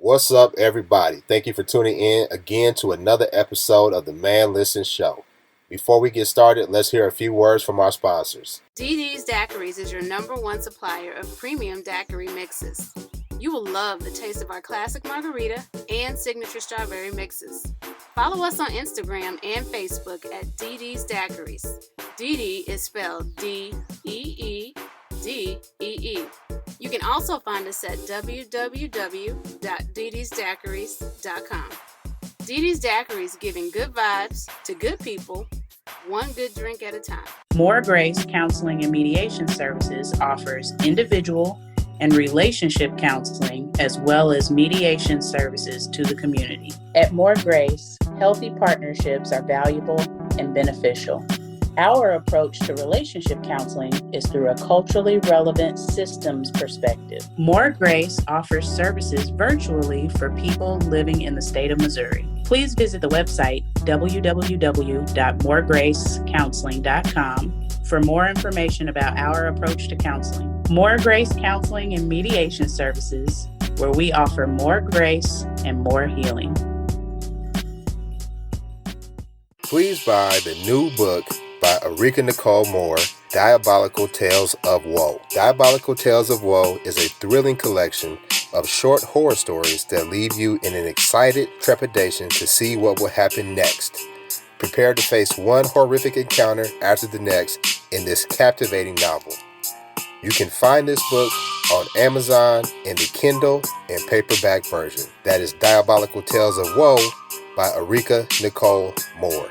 What's up, everybody? Thank you for tuning in again to another episode of the Man Listen Show. Before we get started, let's hear a few words from our sponsors. DD's Daiquiris is your #1 supplier of premium daiquiri mixes. You will love the taste of our classic margarita and signature strawberry mixes. Follow us on Instagram and Facebook at DD's Daiquiris. DD is spelled D-E-E-D-E-E. You can also find us at www.dd'sdaiquiris.com. DD's Daiquiris, giving good vibes to good people, one good drink at a time. More Grace Counseling and Mediation Services offers individual and relationship counseling as well as mediation services to the community. At More Grace, healthy partnerships are valuable and beneficial. Our approach to relationship counseling is through a culturally relevant systems perspective. More Grace offers services virtually for people living in the state of Missouri. Please visit the website www.moregracecounseling.com for more information about our approach to counseling. More Grace Counseling and Mediation Services, where we offer more grace and more healing. Please buy the new book by Erika Nicole Moore, Diabolical Tales of Woe. Diabolical Tales of Woe is a thrilling collection of short horror stories that leave you in an excited trepidation to see what will happen next. Prepare to face one horrific encounter after the next in this captivating novel. You can find this book on Amazon in the Kindle and paperback version. That is Diabolical Tales of Woe by Erika Nicole Moore.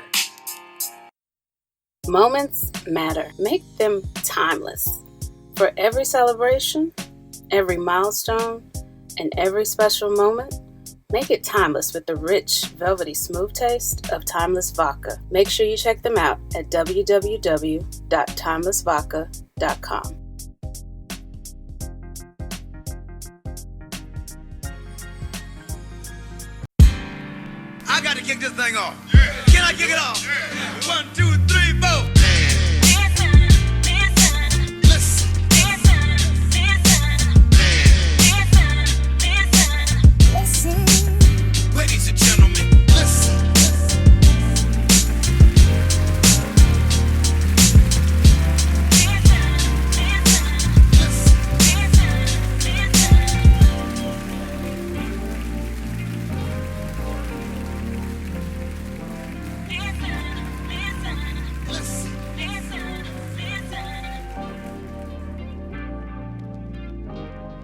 Moments matter. Make them timeless. For every celebration, every milestone, and every special moment, make it timeless with the rich, velvety, smooth taste of Timeless Vodka. Make sure you check them out at www.timelessvodka.com. I got to kick this thing off. Yeah. Can I kick it off? Yeah. 1, 2, 3, 4. Ladies and gentlemen, listen.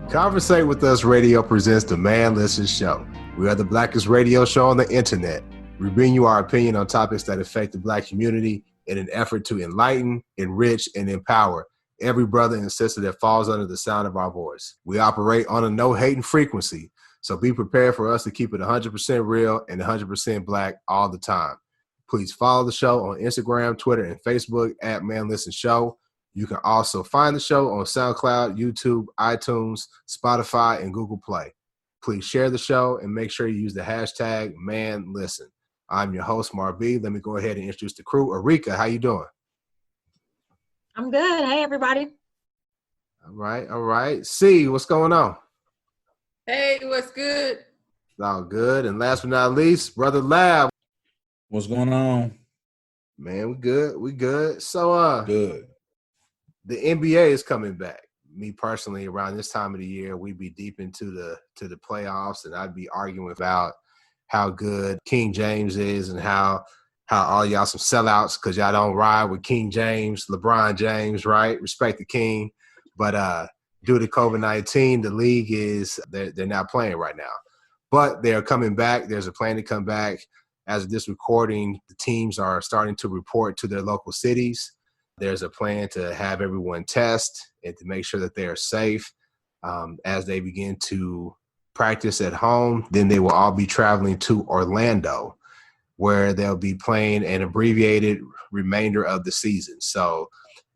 Conversate with Us Radio presents the Man Listen Show. We are the blackest radio show on the internet. We bring you our opinion on topics that affect the black community in an effort to enlighten, enrich, and empower every brother and sister that falls under the sound of our voice. We operate on a no-hating frequency, so be prepared for us to keep it 100% real and 100% black all the time. Please follow the show on Instagram, Twitter, and Facebook at Man Listen Show. You can also find the show on SoundCloud, YouTube, iTunes, Spotify, and Google Play. Please share the show and make sure you use the hashtag ManListen. I'm your host, Mar B. Let me go ahead and introduce the crew. Erika, how you doing? I'm good. Hey, everybody. All right. C, what's going on? Hey, what's good? It's all good. And last but not least, Brother Lab. What's going on? Man, we good. So, Good. the NBA is coming back. Me personally, around this time of the year, we'd be deep into the playoffs, and I'd be arguing about how good King James is and how all y'all some sellouts because y'all don't ride with King James, LeBron James, right? Respect the king. But due to COVID-19, the league they're not playing right now. But they're coming back. There's a plan to come back. As of this recording, the teams are starting to report to their local cities. There's a plan to have everyone test and to make sure that they are safe as they begin to practice at home. Then they will all be traveling to Orlando, where they'll be playing an abbreviated remainder of the season. So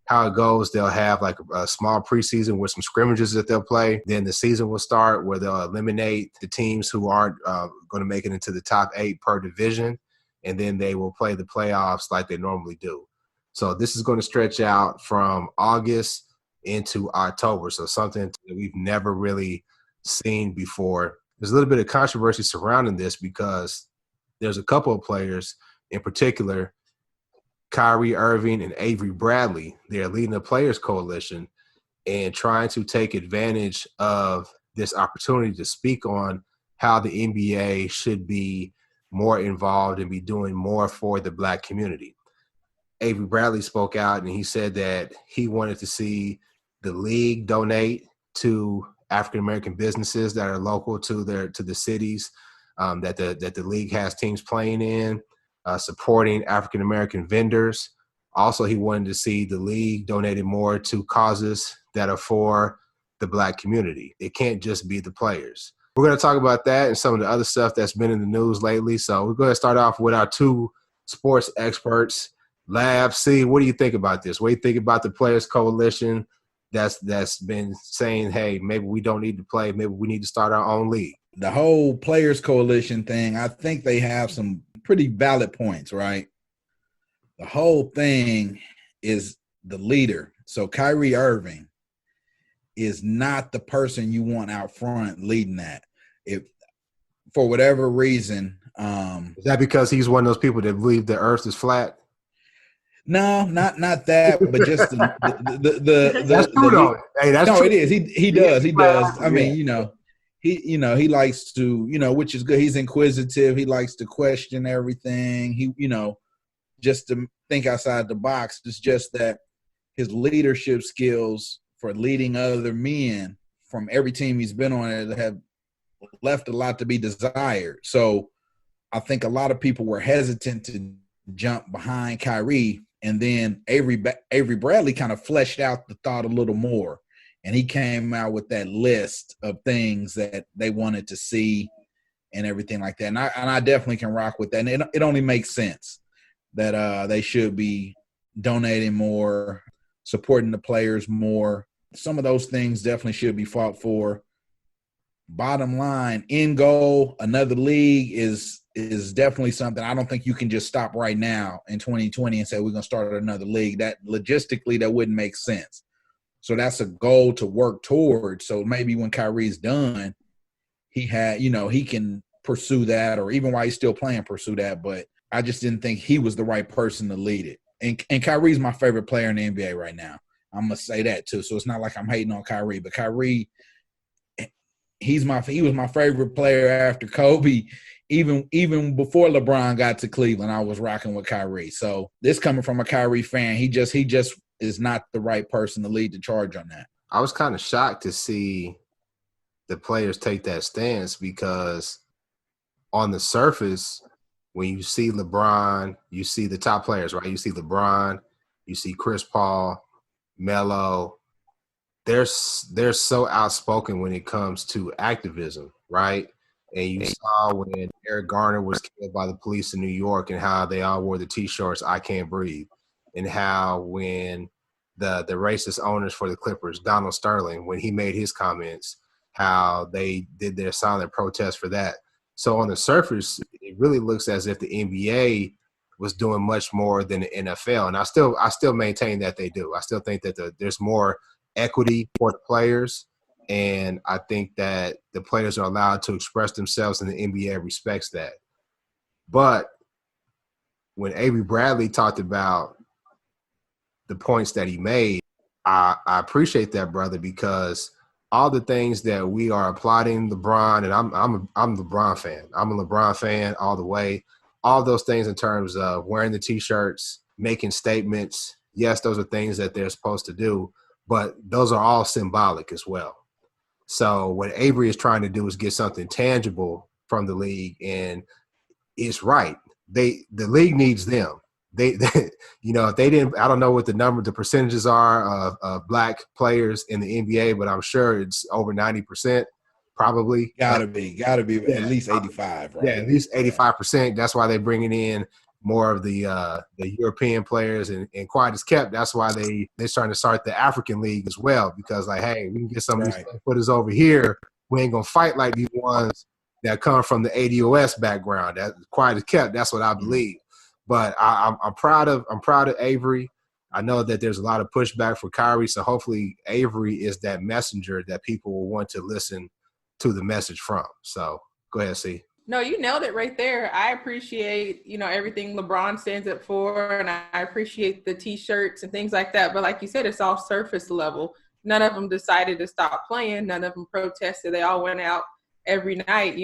how it goes, they'll have like a small preseason with some scrimmages that they'll play. Then the season will start where they'll eliminate the teams who aren't going to make it into the top 8 per division. And then they will play the playoffs like they normally do. So this is going to stretch out from August into October. So something that we've never really seen before. there's a little bit of controversy surrounding this because there's a couple of players in particular, Kyrie Irving and Avery Bradley. They're leading the Players Coalition and trying to take advantage of this opportunity to speak on how the NBA should be more involved and be doing more for the Black community. Avery Bradley spoke out and he said that he wanted to see the league donate to African-American businesses that are local to the cities that the league has teams playing in, supporting African-American vendors. Also, he wanted to see the league donated more to causes that are for the Black community. It can't just be the players. We're going to talk about that and some of the other stuff that's been in the news lately. So we're going to start off with our two sports experts. Lab C, what do you think about this? What do you think about the Players Coalition that's been saying, hey, maybe we don't need to play, maybe we need to start our own league? The whole Players Coalition thing, I think they have some pretty valid points, right? The whole thing is the leader. So Kyrie Irving is not the person you want out front leading that. If for whatever reason, is that because he's one of those people that believe the earth is flat? No, not that, but just the that's true though. Hey, that's no, true. it is. He does. I mean, he likes to, which is good. He's inquisitive. He likes to question everything. He, just to think outside the box. It's just that his leadership skills for leading other men from every team he's been on have left a lot to be desired. So I think a lot of people were hesitant to jump behind Kyrie. And then Avery Bradley kind of fleshed out the thought a little more. And he came out with that list of things that they wanted to see and everything like that. And I definitely can rock with that. And it only makes sense that they should be donating more, supporting the players more. Some of those things definitely should be fought for. Bottom line, end goal, another league is definitely something. I don't think you can just stop right now in 2020 and say we're going to start another league. That logistically, that wouldn't make sense. So that's a goal to work towards. So maybe when Kyrie's done, he can pursue that, or even while he's still playing, pursue that. But I just didn't think he was the right person to lead it. And Kyrie's my favorite player in the NBA right now. I'm going to say that too. So it's not like I'm hating on Kyrie, but Kyrie, he was my favorite player after Kobe. Even before LeBron got to Cleveland, I was rocking with Kyrie. So this coming from a Kyrie fan, he just is not the right person to lead the charge on that. I was kind of shocked to see the players take that stance because on the surface, when you see LeBron, you see the top players, right? You see LeBron, you see Chris Paul, Melo. They're so outspoken when it comes to activism, right? And you saw when Eric Garner was killed by the police in New York and how they all wore the T-shirts, "I Can't Breathe," and how when the racist owners for the Clippers, Donald Sterling, when he made his comments, how they did their silent protest for that. So on the surface, it really looks as if the NBA was doing much more than the NFL. And I still maintain that they do. I still think that there's more equity for the players. And I think that the players are allowed to express themselves and the NBA respects that. But when Avery Bradley talked about the points that he made, I appreciate that, brother, because all the things that we are applauding LeBron, and I'm a LeBron fan. I'm a LeBron fan all the way. All those things in terms of wearing the T-shirts, making statements. Yes, those are things that they're supposed to do, but those are all symbolic as well. So what Avery is trying to do is get something tangible from the league, and it's right. The league needs them. They if they didn't, I don't know what the percentages are of black players in the NBA, but I'm sure it's over 90%, probably. Gotta be at least 85, right? Yeah, at least 85%. That's why they're bringing in more of the European players, and quiet as kept. That's why they're starting to start the African League as well, because hey, we can get some of these footers over here. We ain't gonna fight like these ones that come from the ADOS background. That quiet as kept. That's what I believe. But I'm proud of Avery. I know that there's a lot of pushback for Kyrie, so hopefully Avery is that messenger that people will want to listen to the message from. So go ahead, C. No, you nailed it right there. I appreciate, everything LeBron stands up for, and I appreciate the T-shirts and things like that. But like you said, it's all surface level. None of them decided to stop playing. None of them protested. They all went out every night,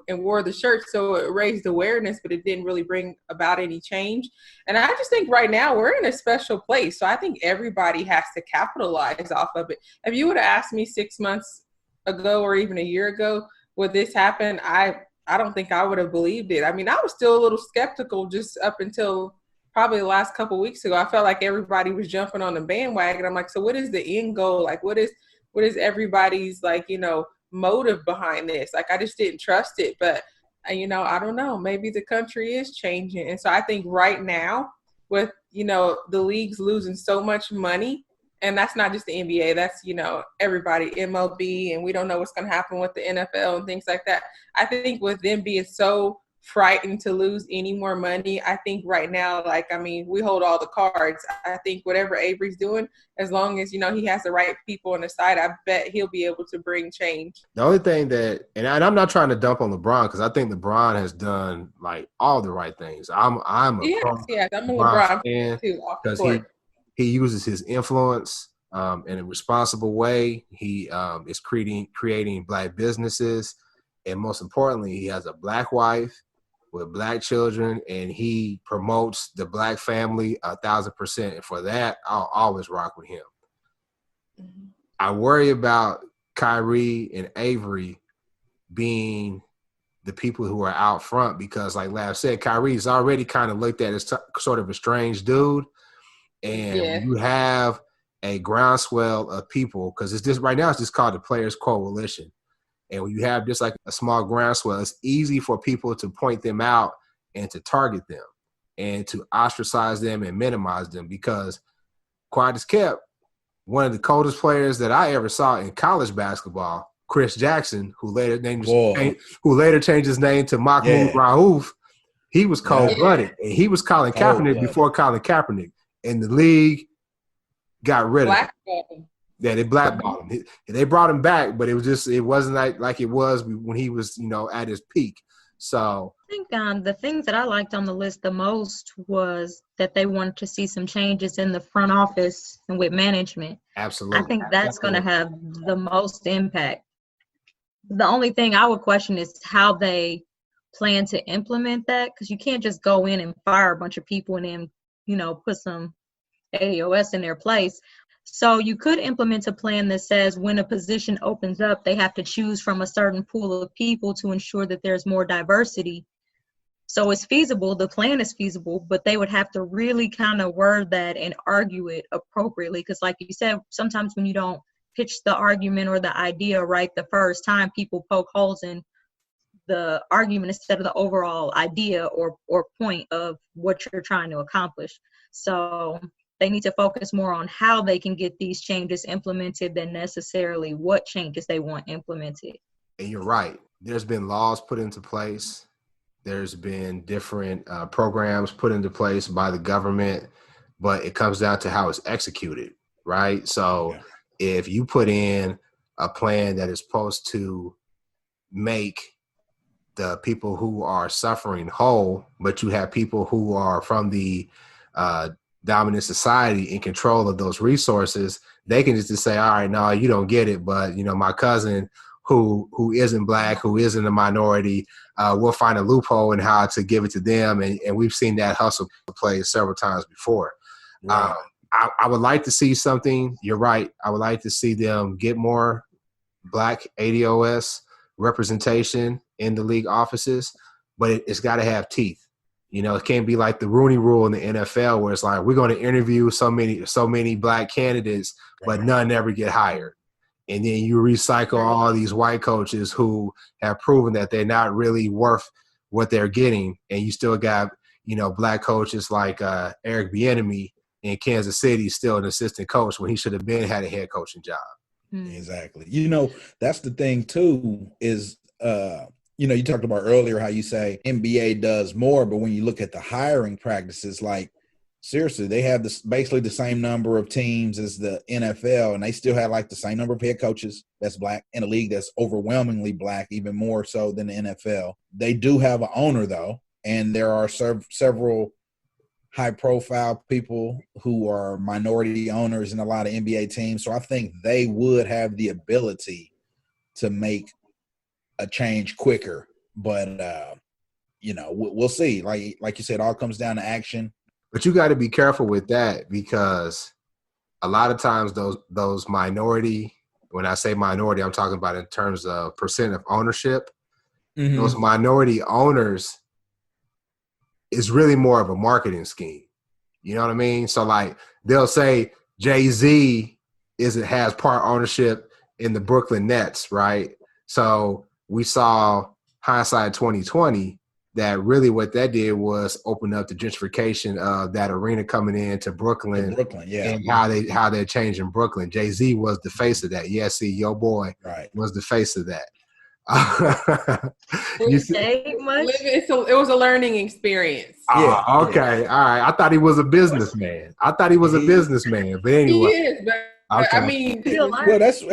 and wore the shirts. So it raised awareness, but it didn't really bring about any change. And I just think right now we're in a special place. So I think everybody has to capitalize off of it. If you would have asked me 6 months ago or even a year ago, would this happen? I don't think I would have believed it. I mean, I was still a little skeptical just up until probably the last couple of weeks ago. I felt like everybody was jumping on the bandwagon. I'm like, so what is the end goal? Like, what is everybody's motive behind this? Like, I just didn't trust it. But, I don't know. Maybe the country is changing. And so I think right now with, the leagues losing so much money, and that's not just the NBA, that's, everybody, MLB, and we don't know what's going to happen with the NFL and things like that. I think with them being so frightened to lose any more money, I think right now, we hold all the cards. I think whatever Avery's doing, as long as, he has the right people on the side, I bet he'll be able to bring change. The only thing that, and I'm not trying to dump on LeBron, because I think LeBron has done all the right things. I'm a LeBron fan too, because he uses his influence in a responsible way. He is creating Black businesses, and most importantly, he has a Black wife with Black children, and he promotes the Black family 1,000%. And for that, I'll always rock with him. Mm-hmm. I worry about Kyrie and Avery being the people who are out front because, like Lav said, Kyrie's already kind of looked at as sort of a strange dude. And you have a groundswell of people, because it's just right now it's just called the Players Coalition. And when you have just like a small groundswell, it's easy for people to point them out and to target them and to ostracize them and minimize them, because quiet as kept, one of the coldest players that I ever saw in college basketball, Chris Jackson, who later changed his name to Mahmoud Rauf, he was cold-blooded. And he was Colin Kaepernick before Colin Kaepernick. And the league got rid of him. Yeah, they blackballed him. They brought him back, but it wasn't like it was when he was, at his peak. So I think the things that I liked on the list the most was that they wanted to see some changes in the front office and with management. Absolutely. I think that's going to have the most impact. The only thing I would question is how they plan to implement that, because you can't just go in and fire a bunch of people and then, put some ADOS in their place. So you could implement a plan that says when a position opens up, they have to choose from a certain pool of people to ensure that there's more diversity. So it's feasible, the plan is feasible, but they would have to really kind of word that and argue it appropriately. Because like you said, sometimes when you don't pitch the argument or the idea right the first time, people poke holes in the argument instead of the overall idea or point of what you're trying to accomplish. So they need to focus more on how they can get these changes implemented than necessarily what changes they want implemented. And you're right. There's been laws put into place. There's been different programs put into place by the government, but it comes down to how it's executed, right? So if you put in a plan that is supposed to make the people who are suffering whole, but you have people who are from the dominant society in control of those resources, they can just say, all right, no, you don't get it. But, my cousin who isn't Black, who isn't a minority, we'll find a loophole in how to give it to them. And we've seen that hustle play several times before. Right. I would like to see something. You're right. I would like to see them get more Black ADOS representation in the league offices, but it's got to have teeth. It can't be like the Rooney Rule in the NFL where it's like, we're going to interview so many Black candidates, but none ever get hired. And then you recycle all these white coaches who have proven that they're not really worth what they're getting. And you still got, Black coaches like Eric Bieniemy in Kansas City, still an assistant coach when he should have had a head coaching job. Exactly. That's the thing too is, you talked about earlier how you say NBA does more, but when you look at the hiring practices, like Seriously, they have this basically the same number of teams as the NFL, and they still have like the same number of head coaches that's black in a league that's overwhelmingly black, even more so than the NFL. They do have an owner though, and there are several high-profile people who are minority owners in a lot of NBA teams. So I think they would have the ability to make a change quicker. But we'll see. Like you said, it all comes down to action. But you got to be careful with that because a lot of times those minority, when I say minority, I'm talking about in terms of percent of ownership. Mm-hmm. Those minority owners is really more of a marketing scheme. You know what I mean? So like they'll say Jay-Z has part ownership in the Brooklyn Nets, right? So we saw hindsight 2020 that really what that did was open up the gentrification of that arena coming into Brooklyn, yeah, and how they're changing Brooklyn. Jay-Z was the face of that. Yes, your boy was the face of that. It was a learning experience. Okay. All right. I thought he was a businessman. But anyway. He is, but okay. I mean, well,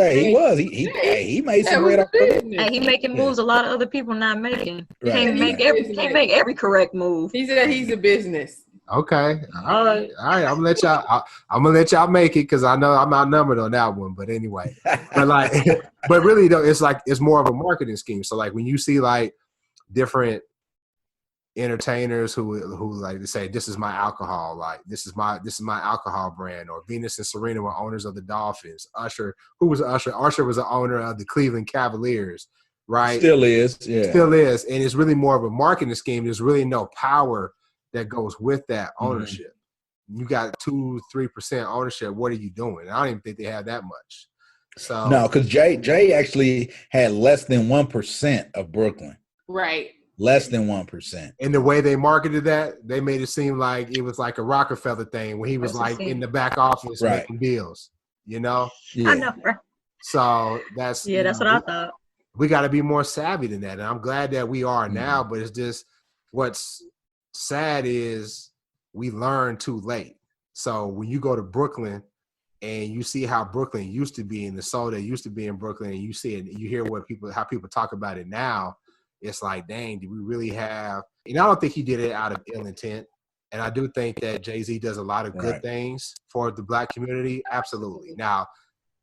he was. He made some great. Hey, he making moves a lot of other people not making. Can't make every correct move. He said he's a business. Okay. All right. I'm gonna let y'all make it because I know I'm outnumbered on that one. But anyway, but really though, it's more of a marketing scheme. So like when you see like different entertainers who like to say this is my alcohol, like this is my alcohol brand, or Venus and Serena were owners of the Dolphins. Usher was an owner of the Cleveland Cavaliers, right? Still is, and it's really more of a marketing scheme. There's really no power that goes with that ownership. Mm-hmm. You got 2-3% ownership. What are you doing? I don't even think they have that much. So no, because Jay actually had less than 1% of Brooklyn. Right. Less than 1%. And the way they marketed that, they made it seem like it was like a Rockefeller thing when he was like in the back office making deals, you know? Yeah. I know, bro. So that's what I thought. We got to be more savvy than that. And I'm glad that we are now, but it's just what's sad is we learned too late. So when you go to Brooklyn and you see how Brooklyn used to be and the soul that used to be in Brooklyn, and you see it, you hear how people talk about it now, it's like, dang, do we really have – and I don't think he did it out of ill intent. And I do think that Jay-Z does a lot of good things for the black community. Absolutely. Now,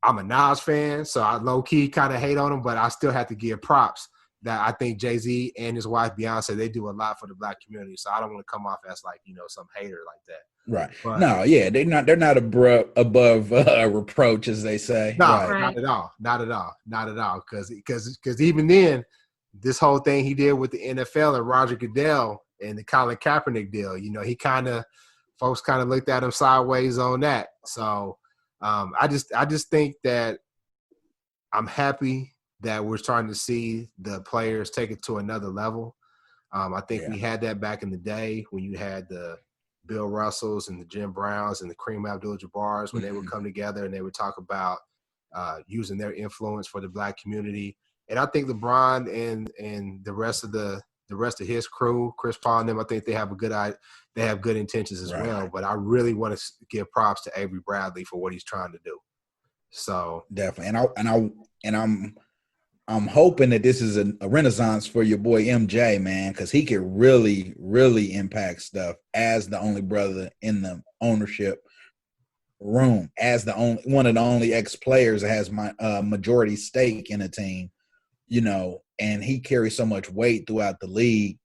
I'm a Nas fan, so I low-key kind of hate on him, but I still have to give props that I think Jay-Z and his wife Beyonce, they do a lot for the black community. So I don't want to come off as like, some hater like that. Right. But, no, yeah, they're not above reproach, as they say. No, not at all. Not at all. Because even then, this whole thing he did with the NFL and Roger Goodell and the Colin Kaepernick deal, folks kind of looked at him sideways on that. So I just think that I'm happy that we're starting to see the players take it to another level. I think we had that back in the day when you had the Bill Russells and the Jim Browns and the Kareem Abdul-Jabbars when they would come together and they would talk about using their influence for the black community. And I think LeBron and the rest of his crew, Chris Paul and them, I think they have good intentions as well. But I really want to give props to Avery Bradley for what he's trying to do. So definitely, and I'm hoping that this is a renaissance for your boy MJ, man, because he could really, really impact stuff as the only brother in the ownership room, as one of the only ex-players that has majority stake in a team. And he carries so much weight throughout the league.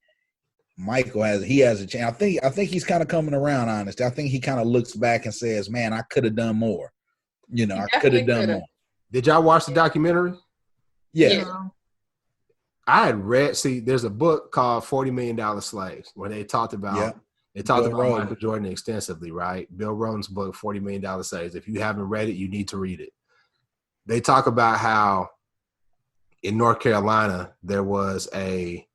Michael has a chance. I think he's kind of coming around, honestly. I think he kind of looks back and says, man, I could have done more. I could have done more. Did y'all watch the documentary? Yeah. I had read, there's a book called $40 Million Slaves where they talked about Michael Jordan extensively, right? Bill Rhoden's book, $40 Million Slaves. If you haven't read it, you need to read it. They talk about how in North Carolina, there was a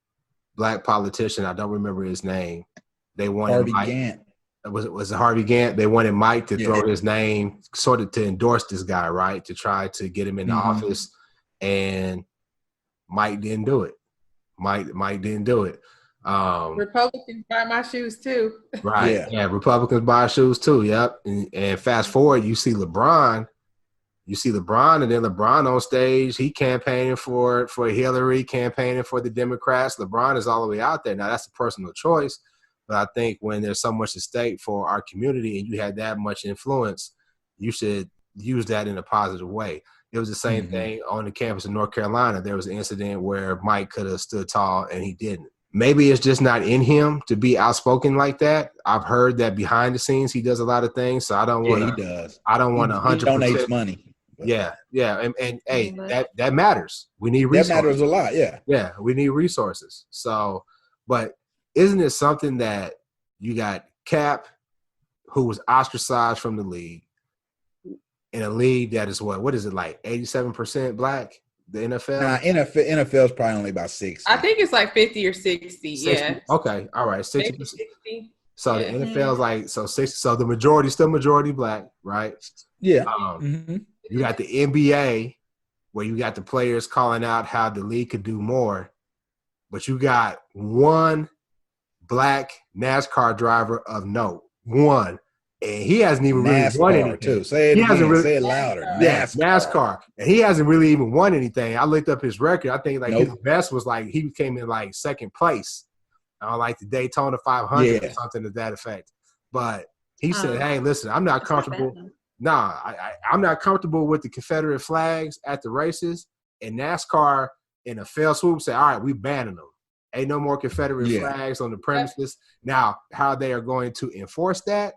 black politician. I don't remember his name. They wanted Harvey Gantt. Was it Harvey Gantt? They wanted Mike to throw his name, sort of to endorse this guy, right? To try to get him in the office. And Mike didn't do it. Mike didn't do it. Republicans buy my shoes too. Right. Yeah. Republicans buy shoes too. Yep. And fast forward, you see LeBron, and then LeBron on stage, he campaigning for Hillary, campaigning for the Democrats. LeBron is all the way out there. Now that's a personal choice, but I think when there's so much at stake for our community and you have that much influence, you should use that in a positive way. It was the same thing on the campus in North Carolina. There was an incident where Mike could have stood tall and he didn't. Maybe it's just not in him to be outspoken like that. I've heard that behind the scenes he does a lot of things, so I don't want to. He does. I don't want 100%. He donates money. Yeah, and hey, that matters. We need resources. That matters a lot. Yeah, we need resources. So, but isn't it something that you got Cap, who was ostracized from the league, in a league that is what is it, like 87% black? The NFL? Nah, NFL is probably only about 60. I think it's like 50 or 60. Yeah. Okay. All right. 60. 60. So yeah. The NFL is like 60. So the majority still majority black, right? Yeah. You got the NBA where you got the players calling out how the league could do more, but you got one black NASCAR driver of note. One. And he hasn't even really won anything. Too. Say it again. Say it louder. NASCAR. And he hasn't really even won anything. I looked up his record. I think his best was like he came in like second place on like the Daytona 500 or something to that effect. But he said, "Hey, listen, I'm not comfortable. I'm not comfortable with the Confederate flags at the races." And NASCAR in a fail swoop said, "All right, we banning them. Ain't no more Confederate flags on the premises." Now, how they are going to enforce that?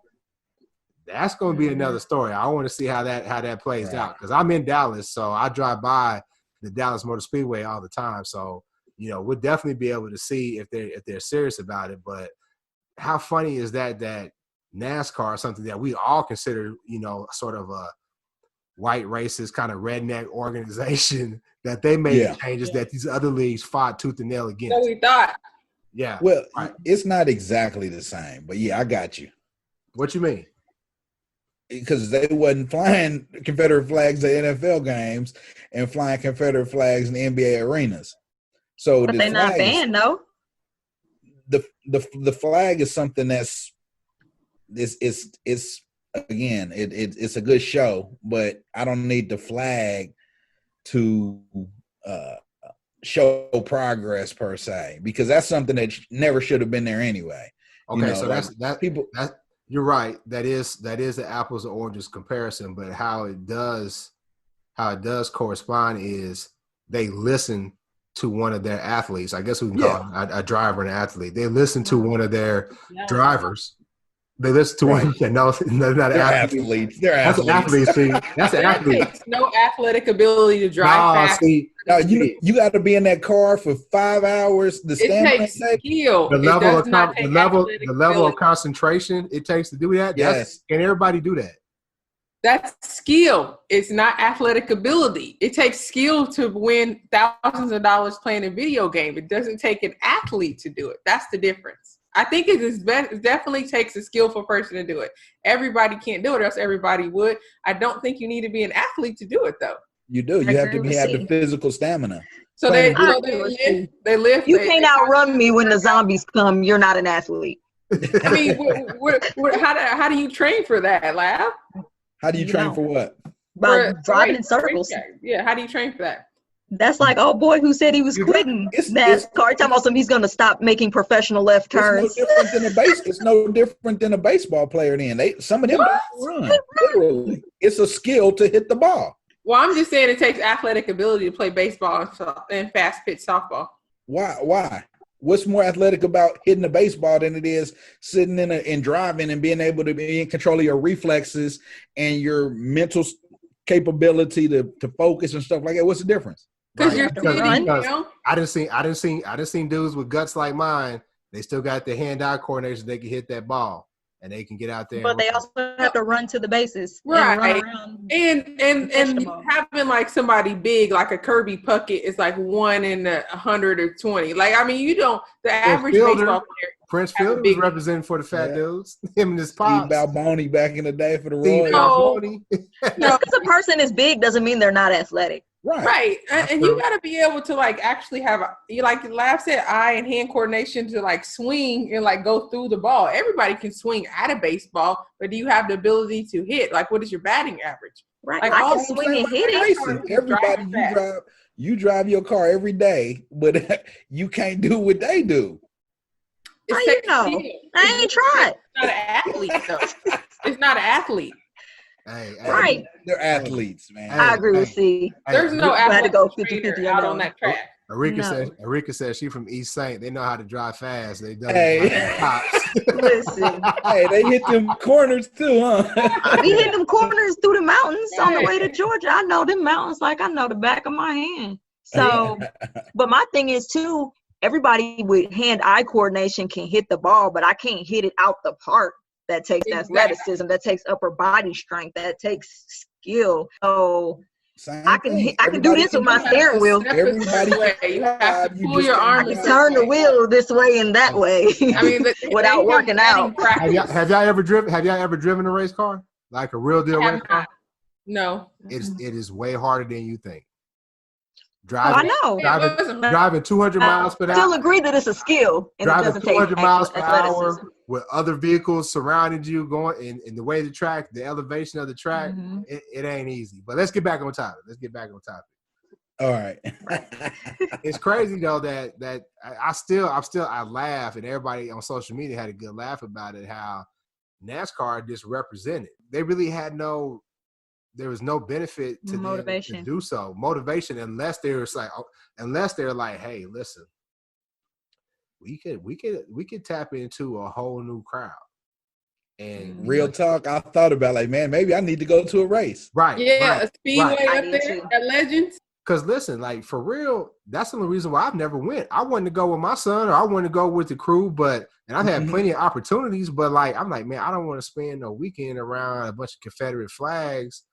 That's going to be another story. I want to see how that plays out because I'm in Dallas, so I drive by the Dallas Motor Speedway all the time. So we'll definitely be able to see if they're serious about it. But how funny is that NASCAR, something that we all consider sort of a white racist kind of redneck organization, that they made changes that these other leagues fought tooth and nail against. So we thought. Yeah. Well, it's not exactly the same, but I got you. What you mean? Because they wasn't flying Confederate flags at NFL games and flying Confederate flags in the NBA arenas. So but they're not banned, though. The flag is something that's it's again it's a good show, but I don't need the flag to show progress per se, because that's something that never should have been there anyway. Okay, so that's people. You're right. That is the apples and oranges comparison. But how it does correspond is they listen to one of their athletes. I guess we can call it a driver and an athlete. They listen to one of their drivers. They listen to one. No, they're not athletes. They're athletes. That's an athlete. No athletic ability to drive fast. You got to be in that car for 5 hours. The takes skill. The level of concentration it takes to do that. Yes. Can everybody do that? That's skill. It's not athletic ability. It takes skill to win thousands of dollars playing a video game. It doesn't take an athlete to do it. That's the difference. I think it definitely takes a skillful person to do it. Everybody can't do it, or else everybody would. I don't think you need to be an athlete to do it, though. You do. You have to have the physical stamina. So they lift. You can't outrun me when the zombies come. You're not an athlete. I mean, how do you train for that, Lab? How do you train for what? By driving in circles. Yeah, how do you train for that? That's like, oh boy, who said he was quitting NASCAR? Talking about something, he's going to stop making professional left turns. It's no different than a baseball player. Some of them don't run. Literally, it's a skill to hit the ball. Well, I'm just saying it takes athletic ability to play baseball and fast pitch softball. Why? What's more athletic about hitting a baseball than it is sitting in and driving and being able to be in control of your reflexes and your mental capability to focus and stuff like that? What's the difference? Because you're sitting, I done seen dudes with guts like mine. They still got the hand-eye coordination. They can hit that ball and they can get out there. But they also have to run to the bases, right? And having like somebody big like a Kirby Puckett is like 1 in 120. Like, I mean, the average baseball player. Prince Fielder was representing for the fat dudes. Him and his pops. Steve Balboni back in the day for the Royals. Just because a person is big doesn't mean they're not athletic. Right. That's And true. you got to be able to like actually have, you like Lab said, eye and hand coordination to like swing and like go through the ball. Everybody can swing at a baseball, but do you have the ability to hit? Like, what is your batting average? Right. Like I all can swing and hit it. Racing. Everybody, you drive your car every day, but you can't do what they do. How you know? I ain't tried. It's not an athlete, though. It's not an athlete. Hey, Right. They're athletes, man. I agree with C. There's no had to athletic go trainer 50-50 out on on that that track. Arika said she from East Saint. They know how to drive fast. They done Hey. cops. Listen, Hey, they hit them corners too, huh? I be hitting them corners through the mountains on the way to Georgia. I know them mountains like I know the back of my hand. So, but my thing is too, everybody with hand-eye coordination can hit the ball, but I can't hit it out the park. That takes athleticism, that takes upper body strength, that takes skill. So I can do this with my steering wheel. Everybody, you have to pull your arm. I can turn the wheel this way and that way. I mean, without working out. Have y'all ever driven a race car? Like a real deal race car? No. It is way harder than you think. I know. Driving 200 miles per hour. I still agree that it's a skill. And driving it doesn't 200 take miles per athleticism. hour with other vehicles surrounding you going in the way of the track, the elevation of the track, it ain't easy. But let's get back on topic. All right. It's crazy though that I laugh, and everybody on social media had a good laugh about it, how NASCAR just represented. They really had there was no benefit to motivation them to do so. Motivation, unless they're like, hey, listen, we could tap into a whole new crowd. And real talk, I thought about like, man, maybe I need to go to a race. Right. Yeah, right, a speedway right. up there at Legends. Because listen, like for real, that's the only reason why I've never went. I wanted to go with my son, or I wanted to go with the crew, and I've had plenty of opportunities, but like I'm like, man, I don't want to spend a weekend around a bunch of Confederate flags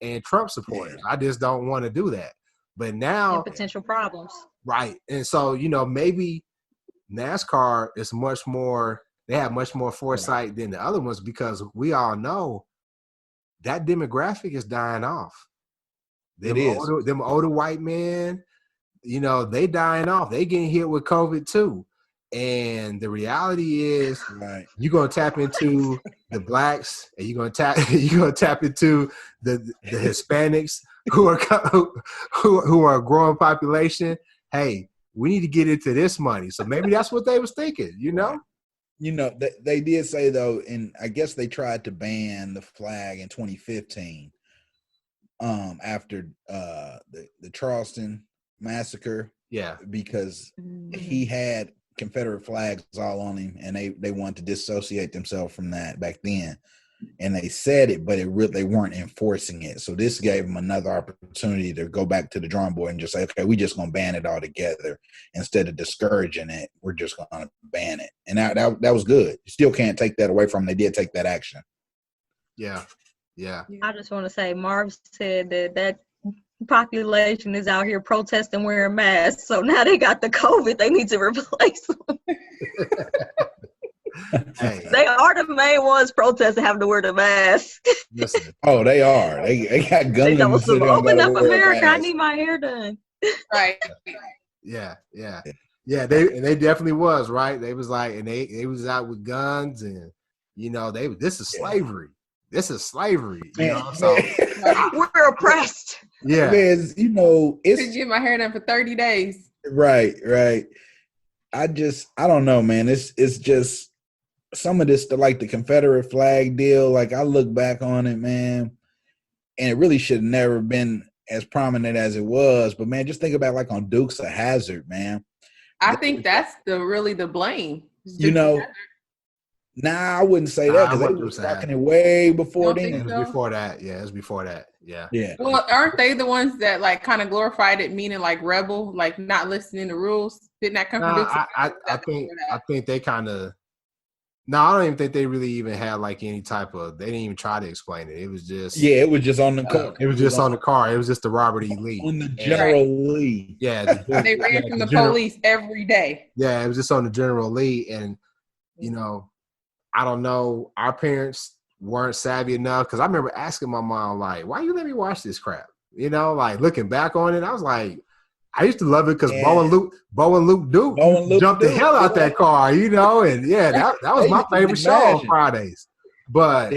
and Trump supporters. I just don't want to do that. But now, and potential problems. Right. And so, maybe NASCAR is they have much more foresight than the other ones, because we all know that demographic is dying off. Them older white men, they dying off. They getting hit with COVID too. And the reality is, you're gonna tap into the blacks, and you're gonna tap into the Hispanics who are a growing population. Hey, we need to get into this money. So maybe that's what they was thinking, They did say though, and I guess they tried to ban the flag in 2015, after the Charleston massacre. Yeah, because he had Confederate flags all on him, and they wanted to dissociate themselves from that back then, and they said it, but they weren't enforcing it. So this gave them another opportunity to go back to the drawing board and just say, okay, we're just gonna ban it all together. Instead of discouraging it, we're just gonna ban it. And that was good. You still can't take that away from them. They did take that action. Yeah. I just want to say, Marv said that population is out here protesting wearing masks. So now they got the COVID. They need to replace them. Hey. They are the main ones protesting having to wear the mask. Listen. Oh, they are. They got guns. They open up America. I need my hair done. Right. Yeah. They definitely was, right. They was like, and they was out with guns, and this is slavery. This is slavery. So we're oppressed. Yeah. Because, it's get my hair done for 30 days. Right. I don't know, man. It's just some of this, like the Confederate flag deal. Like I look back on it, man, and it really should have never been as prominent as it was. But man, just think about like on Dukes of Hazzard, man. I think that's the blame. Nah, I wouldn't say that, because they were rocking it way before then. It was before that. Yeah, it was before that. Yeah. Well, aren't they the ones that like kind of glorified it, meaning like rebel, like not listening to rules? Didn't that come from Dukes? I think they kind of. No, I don't even think they really even had like any type of. They didn't even try to explain it. It was just. Yeah, it was just on the car. It was just on the car. It was just the Robert E. Lee. On the General Lee. Yeah. They ran from the police every day. Yeah, it was just on the General Lee, and I don't know. Our parents weren't savvy enough, because I remember asking my mom, like, "Why you let me watch this crap?" You know, like looking back on it, I was like, I used to love it because Yeah. Bo and Luke Duke jumped the hell out that car, you know, and yeah, that was my favorite show on Fridays. But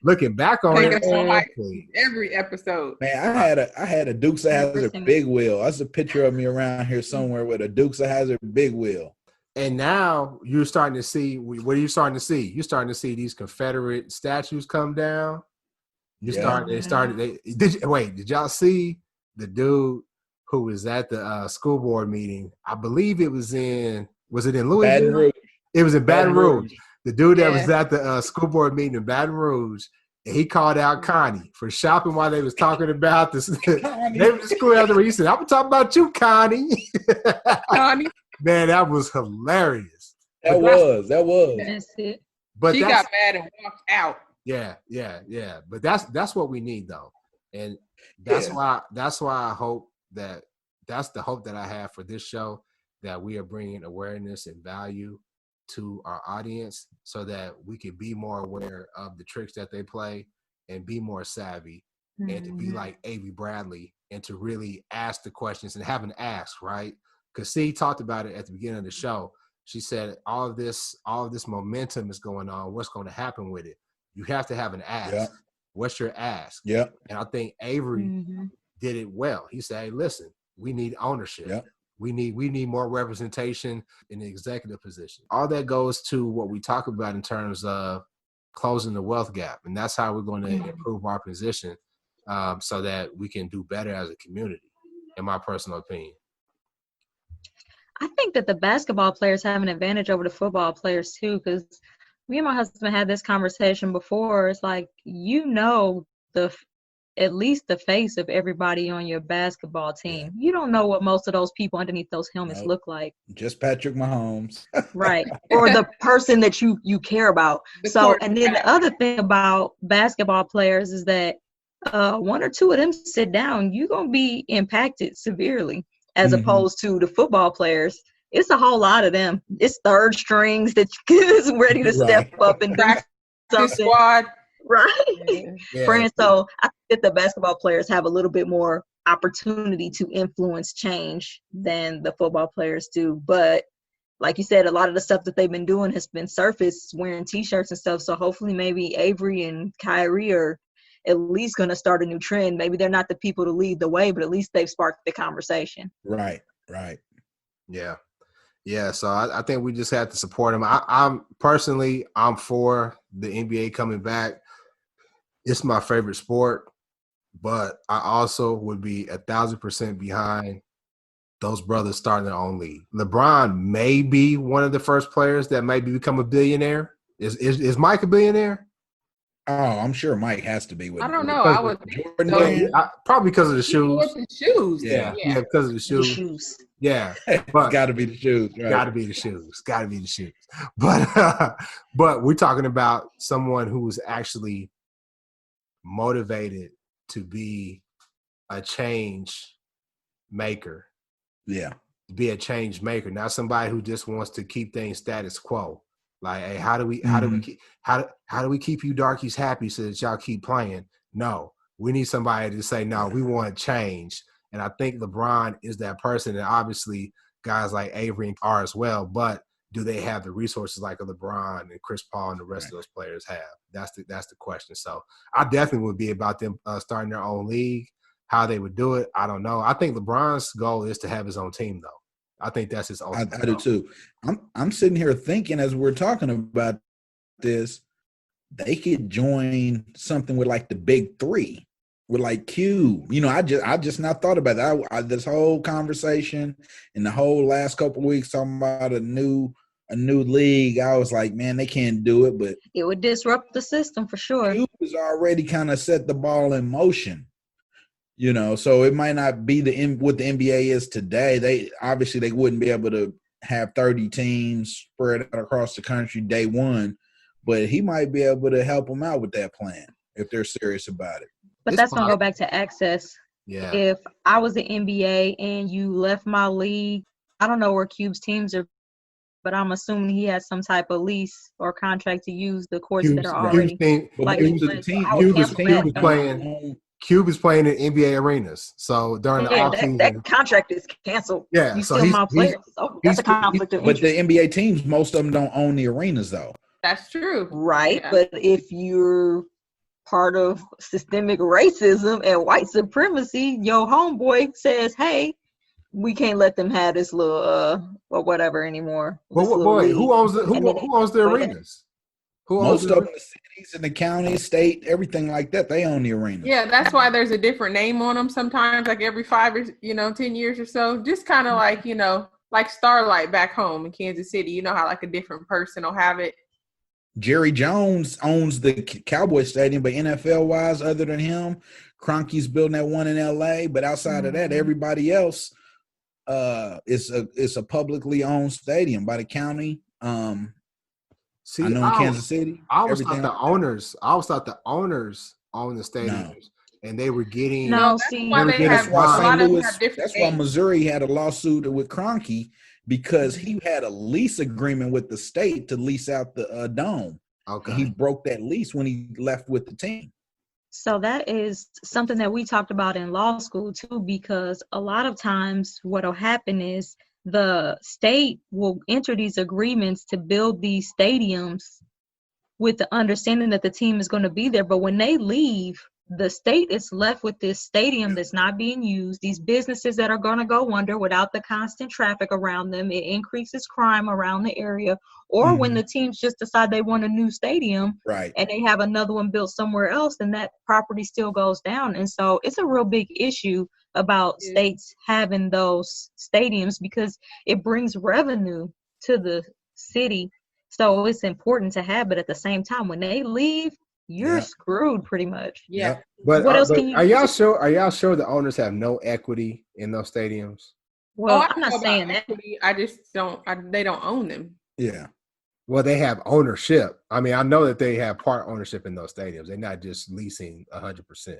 looking back on it, every episode. Man, I had a Dukes of Hazzard big wheel. That's a picture of me around here somewhere with a Dukes of Hazzard big wheel. And now you're starting to see, what are you starting to see? You're starting to see these Confederate statues come down. Did y'all see the dude who was at the school board meeting? I believe it was in Louisville? Baton Rouge. It was in Baton Rouge. The dude that was at the school board meeting in Baton Rouge, and he called out Connie for shopping while they was talking about this. They were the school after he said, "I'm talking about you, Connie." Connie. Man, that was hilarious. That was. That's it. But she got mad and walked out. Yeah. But that's what we need though. And that's why I hope that's the hope that I have for this show, that we are bringing awareness and value to our audience so that we can be more aware of the tricks that they play and be more savvy and to be like Avery Bradley and to really ask the questions and have an ask, right? Because C talked about it at the beginning of the show. She said, all of this momentum is going on. What's going to happen with it? You have to have an ask. Yeah. What's your ask? Yeah. And I think Avery did it well. He said, hey, listen, we need ownership. Yeah. We need more representation in the executive position. All that goes to what we talk about in terms of closing the wealth gap. And that's how we're going to improve our position so that we can do better as a community, in my personal opinion. I think that the basketball players have an advantage over the football players too, because me and my husband had this conversation before. It's like, at least the face of everybody on your basketball team. You don't know what most of those people underneath those helmets look like. Just Patrick Mahomes. Right. Or the person that you care about. And then the other thing about basketball players is that one or two of them sit down, you're going to be impacted severely, as opposed to the football players. It's a whole lot of them. It's third strings that is ready to step up and do something. Squad. Right. Yeah. So I think that the basketball players have a little bit more opportunity to influence change than the football players do. But like you said, a lot of the stuff that they've been doing has been surface, wearing T-shirts and stuff. So hopefully maybe Avery and Kyrie are at least going to start a new trend. Maybe they're not the people to lead the way, but at least they've sparked the conversation. Right. Yeah, so I think we just have to support them. I'm personally for the NBA coming back. It's my favorite sport, but I also would be 1,000% behind those brothers starting their own league. LeBron may be one of the first players that maybe become a billionaire. Is Mike a billionaire? Oh, I'm sure Mike has to be. I don't know. I would probably because of the shoes. With the shoes. Yeah, because of the shoes. Yeah, but got to be the shoes. Right? Got to be the shoes. But we're talking about someone who is actually motivated to be a change maker. Yeah, to be a change maker, not somebody who just wants to keep things status quo. Like, hey, how do we keep you darkies happy so that y'all keep playing? No, we need somebody to say, no, we want change. And I think LeBron is that person, and obviously guys like Avery are as well. But do they have the resources like a LeBron and Chris Paul and the rest of those players have? That's the question. So I definitely would be about them starting their own league. How they would do it, I don't know. I think LeBron's goal is to have his own team, though. I think that's his own. I do too. I'm sitting here thinking as we're talking about this, they could join something with like the big three. With like Cube, I just not thought about that. This whole conversation and the whole last couple of weeks talking about a new league. I was like, man, they can't do it, but it would disrupt the system for sure. Cube has already kind of set the ball in motion, So it might not be what the NBA is today. They wouldn't be able to have 30 teams spread out across the country day one, but he might be able to help them out with that plan if they're serious about it. But that's going to go back to access. Yeah. If I was the NBA and you left my league, I don't know where Cube's teams are, but I'm assuming he has some type of lease or contract to use the courts that are already. Cube is playing in NBA arenas. So during the offseason, that contract is canceled. Yeah, you so still my players. That's a conflict of interest. But the NBA interest. teams, most of them don't own the arenas, though. That's true. Right, Yeah. but if you're part of systemic racism and white supremacy, your homeboy says, "Hey, we can't let them have this little or whatever anymore." But who owns the arenas? Most of them, the cities and the counties, state, everything like that, they own the arenas. Yeah, that's why there's a different name on them sometimes, like every 5 or 10 years or so. Just kind of like, like Starlight back home in Kansas City. You know how like a different person will have it. Jerry Jones owns the Cowboy Stadium, but NFL-wise, other than him, Kroenke's building that one in L.A., but outside of that, everybody else is a publicly owned stadium by the county. I know in Kansas City. I always thought the owners own the stadiums, and they were getting. No, that's why Missouri had a lawsuit with Kroenke, because he had a lease agreement with the state to lease out the dome. Okay, he broke that lease when he left with the team. So that is something that we talked about in law school too, because a lot of times what will happen is the state will enter these agreements to build these stadiums with the understanding that the team is going to be there. But when they leave, the state is left with this stadium that's not being used, these businesses that are going to go under without the constant traffic around them. It increases crime around the area. Or when the teams just decide they want a new stadium, right, and they have another one built somewhere else, then that property still goes down. And so it's a real big issue about states having those stadiums, because it brings revenue to the city. So it's important to have, but at the same time, when they leave, you're screwed pretty much. Yeah. But what else can you are y'all sure? Are y'all sure the owners have no equity in those stadiums? Well, I'm not saying that. I just don't. They don't own them. Yeah. Well, they have ownership. I mean, I know that they have part ownership in those stadiums. They're not just leasing 100%.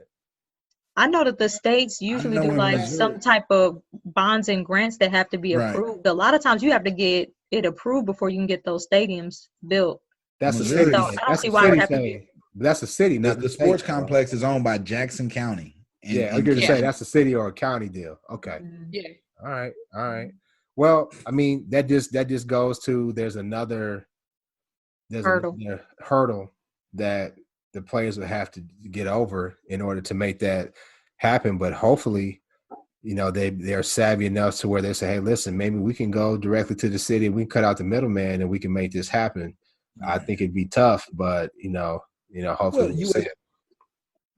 I know that the states usually do like some type of bonds and grants that have to be approved. A lot of times you have to get it approved before you can get those stadiums built. That's a city. So I don't see why it would have to be. That's a city. The sports complex is owned by Jackson County. I was going to say that's a city or a county deal. Okay. Yeah. All right. Well, I mean, that just goes to there's another hurdle that the players would have to get over in order to make that happen. But hopefully, they're savvy enough to where they say, hey, listen, maybe we can go directly to the city. We can cut out the middleman and we can make this happen. I think it'd be tough, but hopefully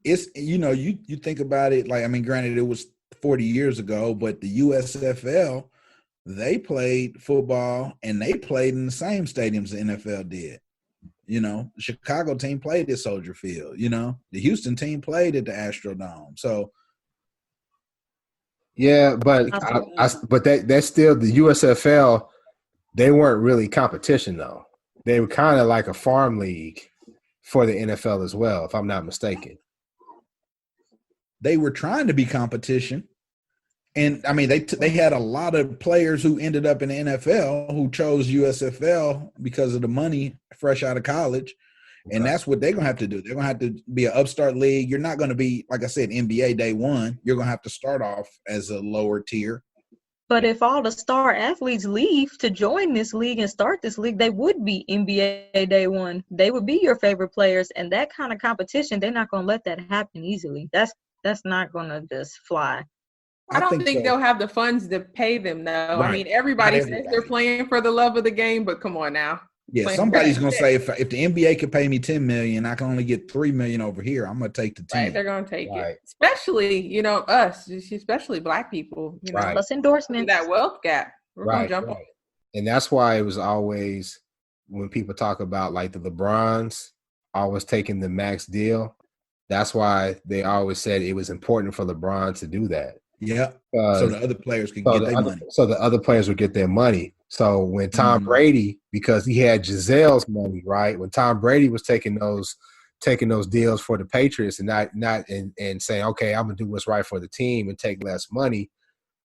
it's you think about it, like, I mean, granted it was 40 years ago, but the USFL, they played football and they played in the same stadiums the NFL did. The Chicago team played at Soldier Field, the Houston team played at the Astrodome. So yeah, but that's still the USFL, they weren't really competition though. They were kind of like a farm league for the NFL as well, if I'm not mistaken. They were trying to be competition. And, I mean, they had a lot of players who ended up in the NFL who chose USFL because of the money fresh out of college. And that's what they're going to have to do. They're going to have to be an upstart league. You're not going to be, like I said, NBA day one. You're going to have to start off as a lower tier. But if all the star athletes leave to join this league and start this league, they would be NBA day one. They would be your favorite players. And that kind of competition, they're not going to let that happen easily. That's not going to just fly. I don't think they'll have the funds to pay them, though. Right. I mean, everybody says they're playing for the love of the game, but come on now. Yeah, somebody's going to say, if the NBA could pay me $10 million, I can only get $3 million over here. I'm going to take the 10. Right, they're going to take it. Especially, us, especially Black people. Plus endorsements. That wealth gap. We're going to jump on it. And that's why it was always, when people talk about like the LeBrons always taking the max deal, that's why they always said it was important for LeBron to do that. Yeah. So the other players could get their money. So the other players would get their money. So when Tom Brady, because he had Giselle's money, right? When Tom Brady was taking those deals for the Patriots and not saying, okay, I'm gonna do what's right for the team and take less money,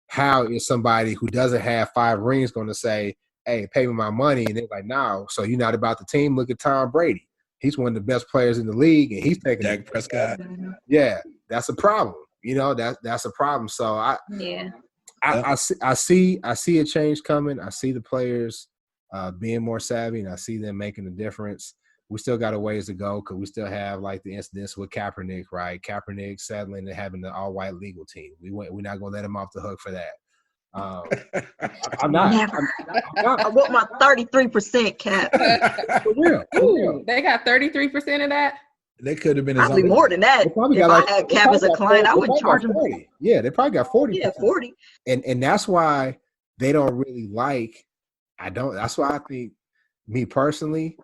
how is somebody who doesn't have 5 rings gonna say, hey, pay me my money? And they're like, no, so you're not about the team. Look at Tom Brady. He's one of the best players in the league, and he's taking Dak Prescott. Yeah. that's a problem. That's a problem. So Yeah. I see a change coming. I see the players being more savvy, and I see them making a difference. We still got a ways to go because we still have like the incidents with Kaepernick, right? Kaepernick settling and having the all-white legal team. We're not gonna let him off the hook for that. I'm not. Never. I'm not. I want my 33% cap. For real. Ooh, they got 33% of that. They could have been Probably more than that. They probably If got I like had cap as a client, I would charge them. 40. Yeah, they probably got 40. Yeah, 40. And that's why they don't really like. That's why I think, me personally,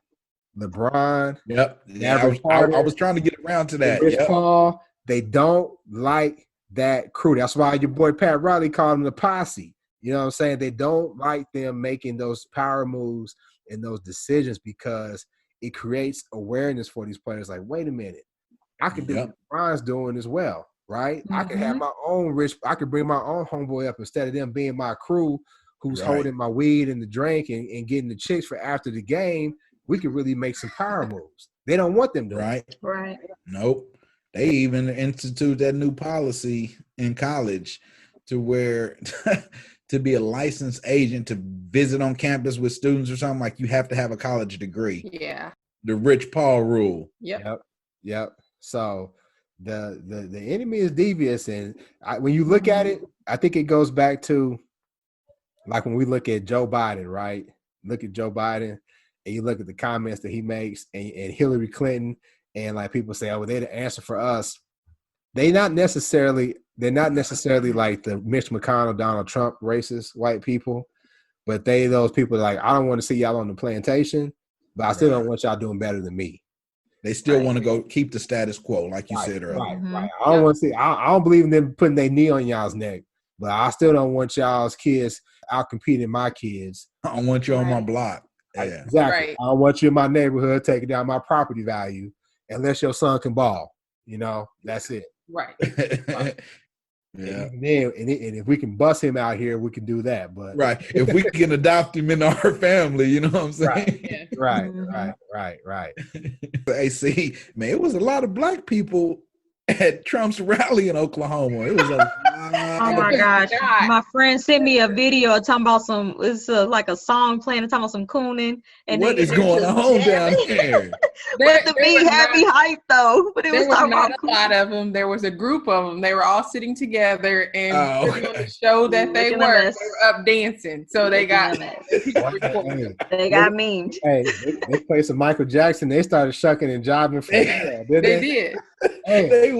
LeBron. Yep. Yeah, I was trying to get around to that. Rich Paul, they don't like that crew. That's why your boy Pat Riley called them the posse. You know what I'm saying? They don't like them making those power moves and those decisions because it creates awareness for these players. Like, wait a minute, I can do what LeBron's doing as well, right? I can have my own I can bring my own homeboy up instead of them being my crew who's holding my weed and the drink and getting the chicks for after the game. We could really make some power moves. They don't want them to. Right. Nope. They even institute that new policy in college to where to be a licensed agent to visit on campus with students or something, like you have to have a college degree. Yeah. The Rich Paul rule. Yep. So the enemy is devious, and when you look at it, I think it goes back to like when we look at Joe Biden, right? Look at Joe Biden, and you look at the comments that he makes, and Hillary Clinton, and like people say, oh, they're the answer for us. They're not necessarily like the Mitch McConnell, Donald Trump racist white people, but those people are like, I don't want to see y'all on the plantation, but I still don't want y'all doing better than me. They still want to go keep the status quo, like you said earlier. Right. I don't want to see. I don't believe in them putting their knee on y'all's neck, but I still don't want y'all's kids out competing my kids. I don't want you on my block. Yeah, exactly. Right. I don't want you in my neighborhood taking down my property value unless your son can ball. That's it. Right. Yeah. And if we can bust him out here, we can do that. But if we can adopt him into our family, you know what I'm saying? Right. Hey, see, man, it was a lot of black people at Trump's rally in Oklahoma. It was oh my gosh. My friend sent me a video talking about like a song playing, talking about some cooning. And what is going on down there? But the beat had me hyped though. But there was not a lot of them. There was a group of them. They were all sitting together and on the show that they were up dancing. So they got they got memed. Hey, they played some Michael Jackson. They started shucking and jiving for they did. Hey.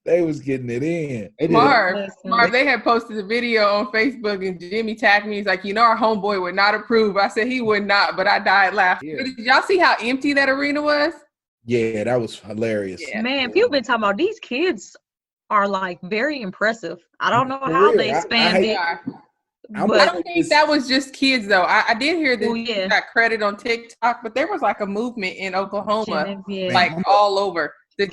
They was getting it in. Marv, they had posted a video on Facebook and Jimmy tagged me. He's like, our homeboy would not approve. I said he would not, but I died laughing. Yeah. Did y'all see how empty that arena was? Yeah, that was hilarious. Yeah. Man, people been talking about these kids are like very impressive. I don't know how they expanded. I don't think that was just kids though. I did hear that got credit on TikTok, but there was like a movement in Oklahoma, like all over. When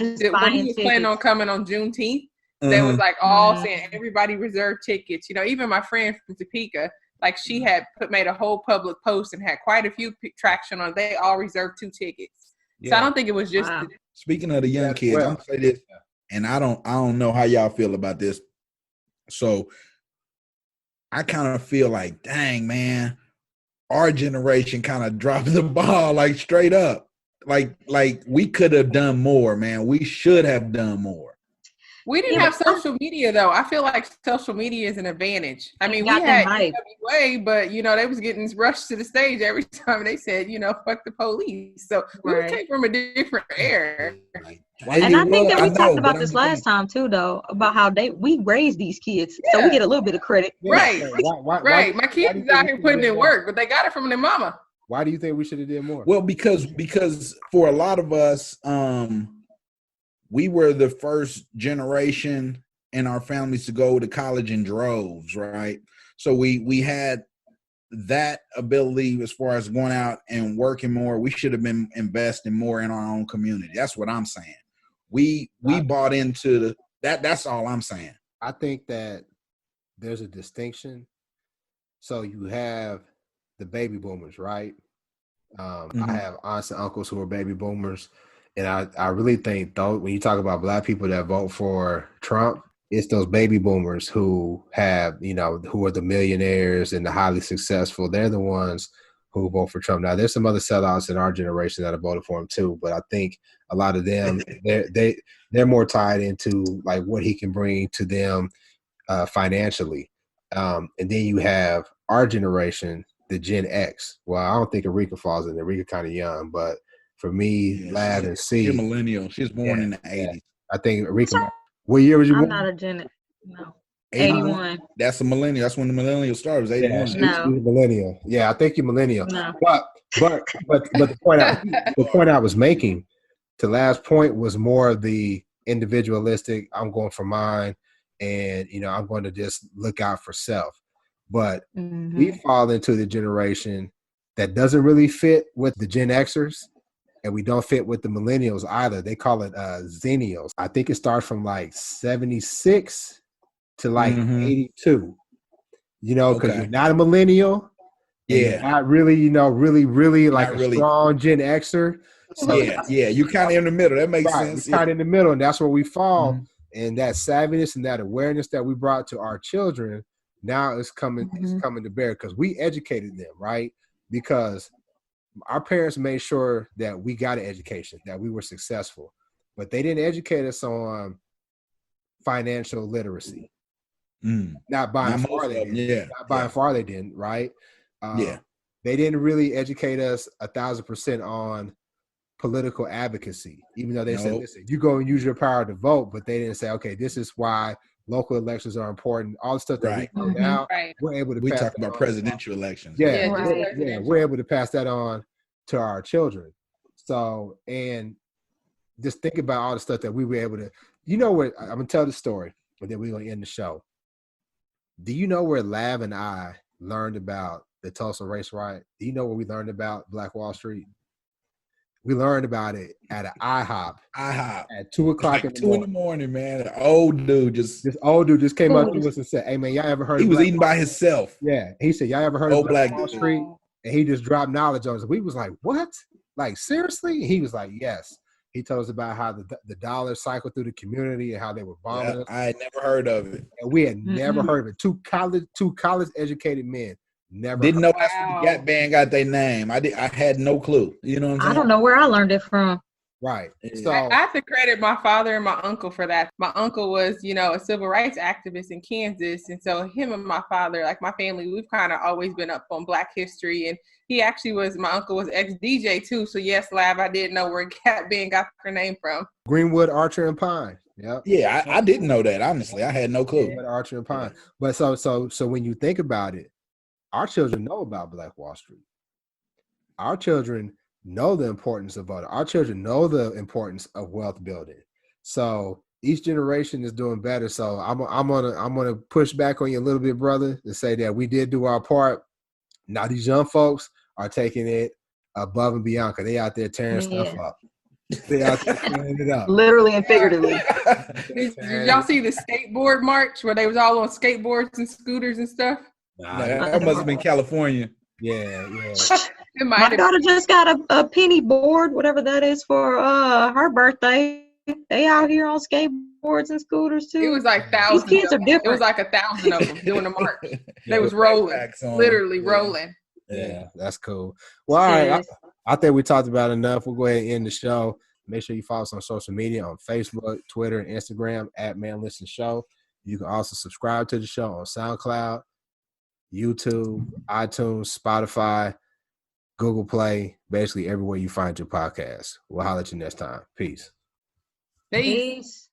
he was planning on coming on Juneteenth, they was like all saying everybody reserved tickets. Even my friend from Topeka, like she had made a whole public post and had quite a few traction on. They all reserved 2 tickets. Yeah. So I don't think it was just. Speaking of the young kids, I'm gonna say this, and I don't know how y'all feel about this. So I kind of feel like, dang man, our generation kind of dropped the ball, like straight up. Like we could have done more, man. We should have done more. We didn't have social media though. I feel like social media is an advantage. I mean, we had NWA, but they was getting rushed to the stage every time they said, fuck the police. So we came from a different era. And I think that we talked about this last time too, though, about how we raised these kids, so we get a little bit of credit. Right. Right. My kids is out here putting in work, but they got it from their mama. Why do you think we should have did more? Well, because for a lot of us, we were the first generation in our families to go to college in droves, right? So we had that ability as far as going out and working more. We should have been investing more in our own community. That's what I'm saying. We bought into that. That's all I'm saying. I think that there's a distinction. So you have the baby boomers, right? I have aunts and uncles who are baby boomers, And I really think, though, when you talk about black people that vote for Trump, it's those baby boomers who have, who are the millionaires and the highly successful. They're the ones who vote for Trump. Now, there's some other sellouts in our generation that have voted for him too, but I think a lot of them, they're more tied into like what he can bring to them financially. And then you have our generation, the Gen X. Well, I don't think Erika falls in there. Erika kind of young, but for me, Lav and C. She's a millennial. She was born in the 80s. I think Erika. What year was you born? I'm not a Gen. No. 81. That's a millennial. That's when the millennial started. Was 81. Yeah, she's a millennial. Yeah, I think you're millennial. No. But the point I was making, to last point, was more of the individualistic. I'm going for mine, and I'm going to just look out for self. But we fall into the generation that doesn't really fit with the Gen Xers, and we don't fit with the millennials either. They call it Zennials. I think it starts from like 76 to like 82. Because you're not a millennial. Yeah. Not really, really like a strong Gen Xer. So yeah. You're kind of in the middle. That makes sense. You're kind of in the middle, and that's where we fall. And that savviness and that awareness that we brought to our children now is coming to bear because we educated them, right? Because our parents made sure that we got an education, that we were successful, but they didn't educate us on financial literacy. Not by far they didn't. Not by far they didn't, right? They didn't really educate us 1,000% on political advocacy, even though they said, listen, you go and use your power to vote, but they didn't say, okay, this is why local elections are important. All the stuff that we know now, we're able to we pass talk about on. presidential elections. We're able to pass that on to our children. So, and just think about all the stuff that we were able to, where I'm going to tell the story, but then we're going to end the show. Do you know where Lav and I learned about the Tulsa race riot? Do you know where we learned about Black Wall Street? We learned about it at an IHOP. At 2 o'clock like 2 in the morning, man. This old dude just came up to us and said, hey, man, y'all ever heard He was eating by himself. Yeah. He said, y'all ever heard of Black Wall Street? And he just dropped knowledge on us. We was like, what? Like, seriously? He was like, yes. He told us about how the dollar cycled through the community and how they were bombing us. I had never heard of it. And we had never heard of it. Two college educated men never didn't know that's where the Gap Band got their name. I had no clue. You know what I'm saying? I don't know where I learned it from. Right. So I have to credit my father and my uncle for that. My uncle was, a civil rights activist in Kansas. And so him and my father, like my family, we've kind of always been up on Black history. And he actually my uncle was ex-DJ too. So yes, Lav, I didn't know where Gap Band got their name from. Greenwood, Archer, and Pine. Yep. Yeah, I didn't know that, honestly. I had no clue. Greenwood, Archer, and Pine. But so when you think about it, our children know about Black Wall Street. Our children know the importance of voting. Our children know the importance of wealth building. So each generation is doing better. So I'm gonna push back on you a little bit, brother, and say that we did do our part. Now these young folks are taking it above and beyond because they out there tearing stuff up. They out there tearing it up. Literally and figuratively. Did y'all see the skateboard march where they was all on skateboards and scooters and stuff? That must have been California. Yeah. My daughter just got a penny board, whatever that is, for her birthday. They out here on skateboards and scooters too. It was like thousands. These kids are different. It was like 1,000 of them doing the march. They was rolling, literally rolling. Yeah, that's cool. Well, all right. I think we talked about enough. We'll go ahead and end the show. Make sure you follow us on social media on Facebook, Twitter, and Instagram at Man Listen Show. You can also subscribe to the show on SoundCloud, YouTube, iTunes, Spotify, Google Play, basically everywhere you find your podcast. We'll holler at you next time. Peace. Peace.